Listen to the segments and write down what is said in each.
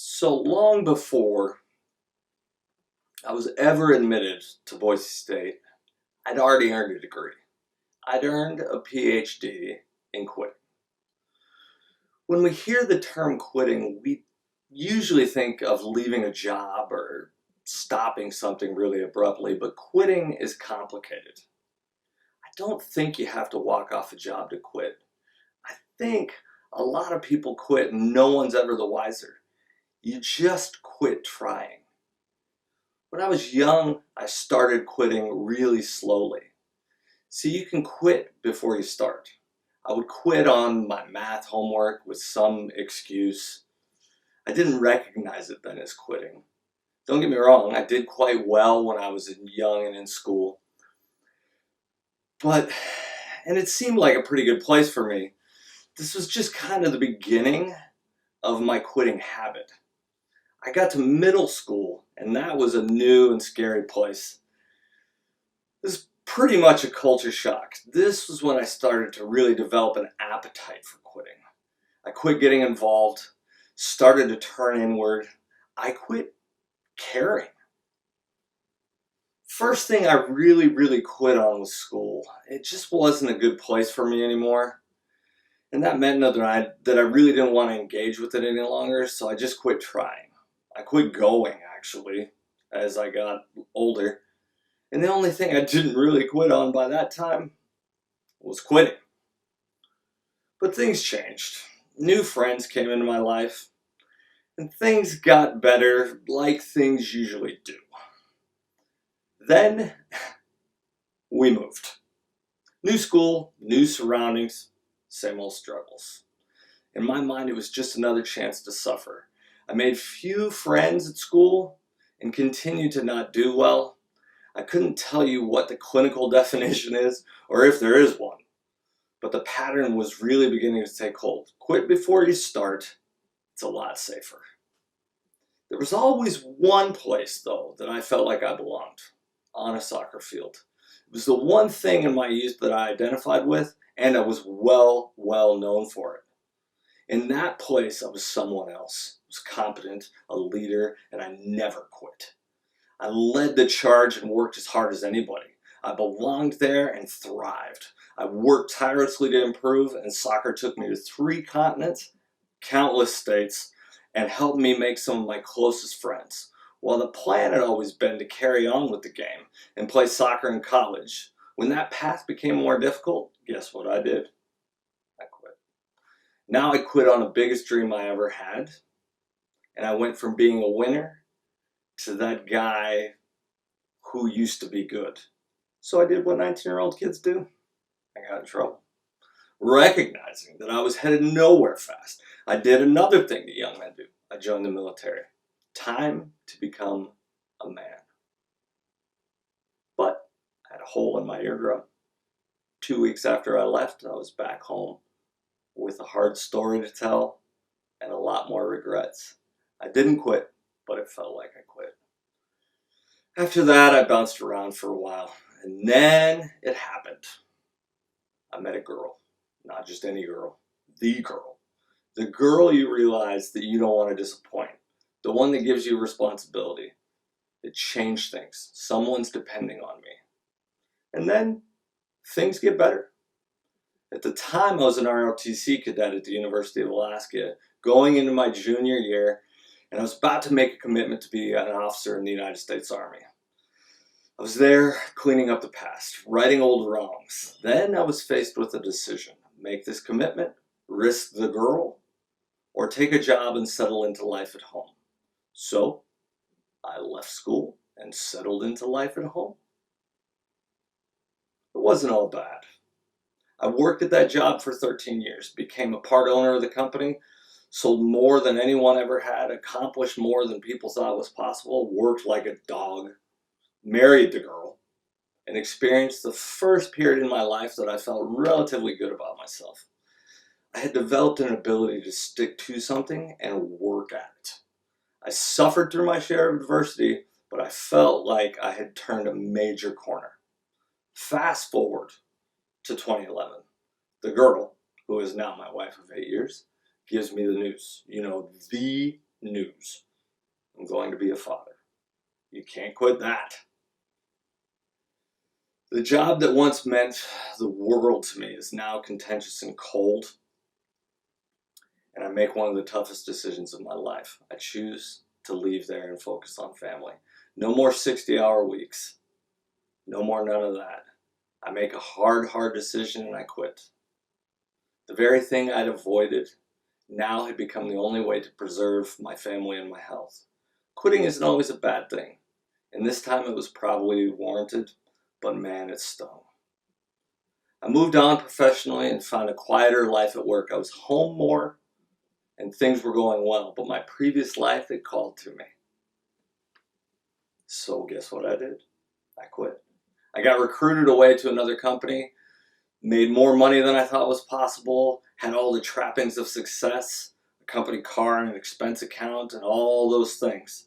So long before I was ever admitted to Boise State, I'd already earned a degree. I'd earned a PhD in quitting. When we hear the term quitting, we usually think of leaving a job or stopping something really abruptly, but quitting is complicated. I don't think you have to walk off a job to quit. I think a lot of people quit and no one's ever the wiser. You just quit trying. When I was young, I started quitting really slowly. See, you can quit before you start. I would quit on my math homework with some excuse. I didn't recognize it then as quitting. Don't get me wrong, I did quite well when I was young and in school. And it seemed like a pretty good place for me. This was just kind of the beginning of my quitting habit. I got to middle school, and that was a new and scary place. This is pretty much a culture shock. This was when I started to really develop an appetite for quitting. I quit getting involved, started to turn inward. I quit caring. First thing I really quit on was school. It just wasn't a good place for me anymore. And that meant that I really didn't want to engage with it any longer, so I just quit trying. I quit going, actually, as I got older. And the only thing I didn't really quit on by that time was quitting. But things changed. New friends came into my life, and things got better like things usually do. Then we moved. New school, new surroundings, same old struggles. In my mind, it was just another chance to suffer. I made few friends at school and continued to not do well. I couldn't tell you what the clinical definition is or if there is one, but the pattern was really beginning to take hold. Quit before you start. It's a lot safer. There was always one place, though, that I felt like I belonged: on a soccer field. It was the one thing in my youth that I identified with, and I was well known for it. In that place, I was someone else. I was competent, a leader, and I never quit. I led the charge and worked as hard as anybody. I belonged there and thrived. I worked tirelessly to improve, and soccer took me to 3 continents, countless states, and helped me make some of my closest friends. While the plan had always been to carry on with the game and play soccer in college, when that path became more difficult, guess what I did? I quit. Now I quit on the biggest dream I ever had, and I went from being a winner to that guy who used to be good. So I did what 19-year-old kids do. I got in trouble. Recognizing that I was headed nowhere fast, I did another thing that young men do. I joined the military. Time to become a man. But I had a hole in my eardrum. 2 weeks after I left, I was back home with a hard story to tell and a lot more regrets. I didn't quit, but it felt like I quit. After that, I bounced around for a while, and then it happened. I met a girl. Not just any girl, the girl. The girl you realize that you don't want to disappoint. The one that gives you responsibility. It changed things. Someone's depending on me. And then things get better. At the time, I was an ROTC cadet at the University of Alaska, going into my junior year, and I was about to make a commitment to be an officer in the United States Army. I was there cleaning up the past, righting old wrongs. Then I was faced with a decision: make this commitment, risk the girl, or take a job and settle into life at home. So I left school and settled into life at home. It wasn't all bad. I worked at that job for 13 years, became a part owner of the company, sold more than anyone ever had, accomplished more than people thought was possible, worked like a dog, married the girl, and experienced the first period in my life that I felt relatively good about myself. I had developed an ability to stick to something and work at it. I suffered through my share of adversity, but I felt like I had turned a major corner. Fast forward to 2011. The girl, who is now my wife of 8 years, gives me the news. The news. I'm going to be a father. You can't quit that. The job that once meant the world to me is now contentious and cold, and I make one of the toughest decisions of my life. I choose to leave there and focus on family. No more 60-hour weeks. No more none of that. I make a hard decision and I quit. The very thing I'd avoided now had become the only way to preserve my family and my health. Quitting isn't always a bad thing, and this time it was probably warranted, but man, it stung. I moved on professionally and found a quieter life at work. I was home more and things were going well, but my previous life had called to me. So guess what I did? I quit. I got recruited away to another company, made more money than I thought was possible, had all the trappings of success, a company car and an expense account and all those things.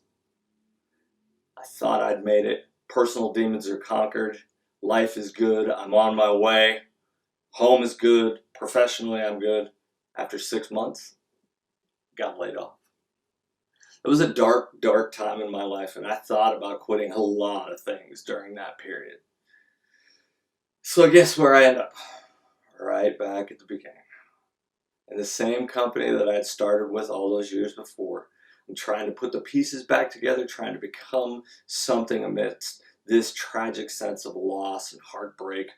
I thought I'd made it. Personal demons are conquered. Life is good. I'm on my way. Home is good. Professionally, I'm good. After 6 months, got laid off. It was a dark time in my life, and I thought about quitting a lot of things during that period. So guess where I end up? Right back at the beginning. In the same company that I'd started with all those years before. I'm trying to put the pieces back together, trying to become something amidst this tragic sense of loss and heartbreak.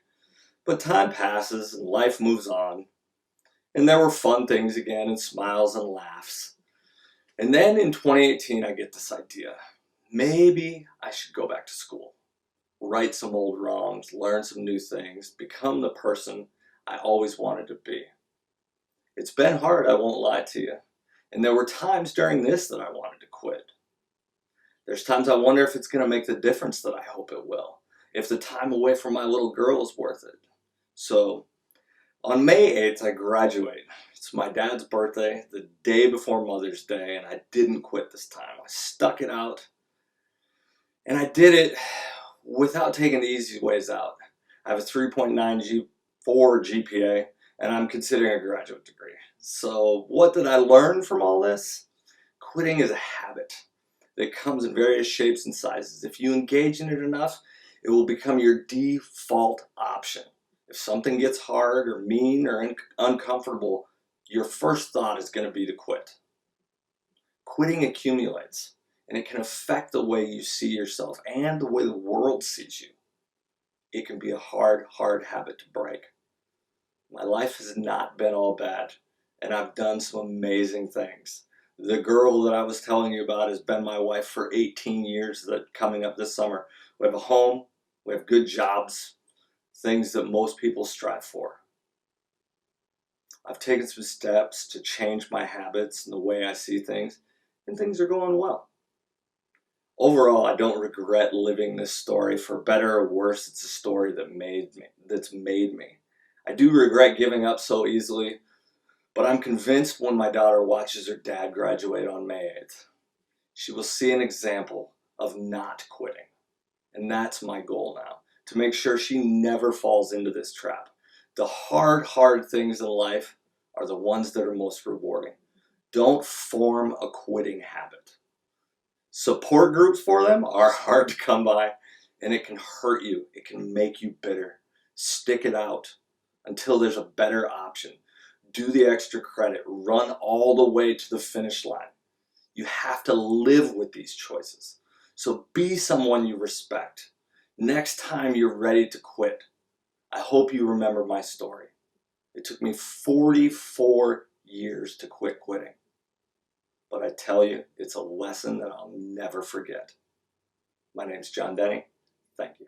But time passes and life moves on. And there were fun things again and smiles and laughs. And then in 2018, I get this idea. Maybe I should go back to school, right some old wrongs, learn some new things, become the person I always wanted to be. It's been hard, I won't lie to you. And there were times during this that I wanted to quit. There's times I wonder if it's going to make the difference that I hope it will. If the time away from my little girl is worth it. So, on May 8th, I graduate. It's my dad's birthday, the day before Mother's Day, and I didn't quit this time. I stuck it out. And I did it without taking the easy ways out. I have a 3.94 GPA, and I'm considering a graduate degree. So what did I learn from all this? Quitting is a habit that comes in various shapes and sizes. If you engage in it enough, it will become your default option. If something gets hard or mean or uncomfortable, your first thought is going to be to quit. Quitting accumulates, and it can affect the way you see yourself and the way the world sees you. It can be a hard habit to break. My life has not been all bad, and I've done some amazing things. The girl that I was telling you about has been my wife for 18 years, that coming up this summer. We have a home, we have good jobs, things that most people strive for. I've taken some steps to change my habits and the way I see things, and things are going well. Overall, I don't regret living this story. For better or worse, it's a story that's made me. I do regret giving up so easily, but I'm convinced when my daughter watches her dad graduate on May 8th, she will see an example of not quitting. And that's my goal now, to make sure she never falls into this trap. The hard things in life are the ones that are most rewarding. Don't form a quitting habit. Support groups for them are hard to come by, and it can hurt you. It can make you bitter. Stick it out until there's a better option. Do the extra credit. Run all the way to the finish line. You have to live with these choices. So be someone you respect. Next time you're ready to quit, I hope you remember my story. It took me 44 years to quit quitting. But I tell you, it's a lesson that I'll never forget. My name's John Denny. Thank you.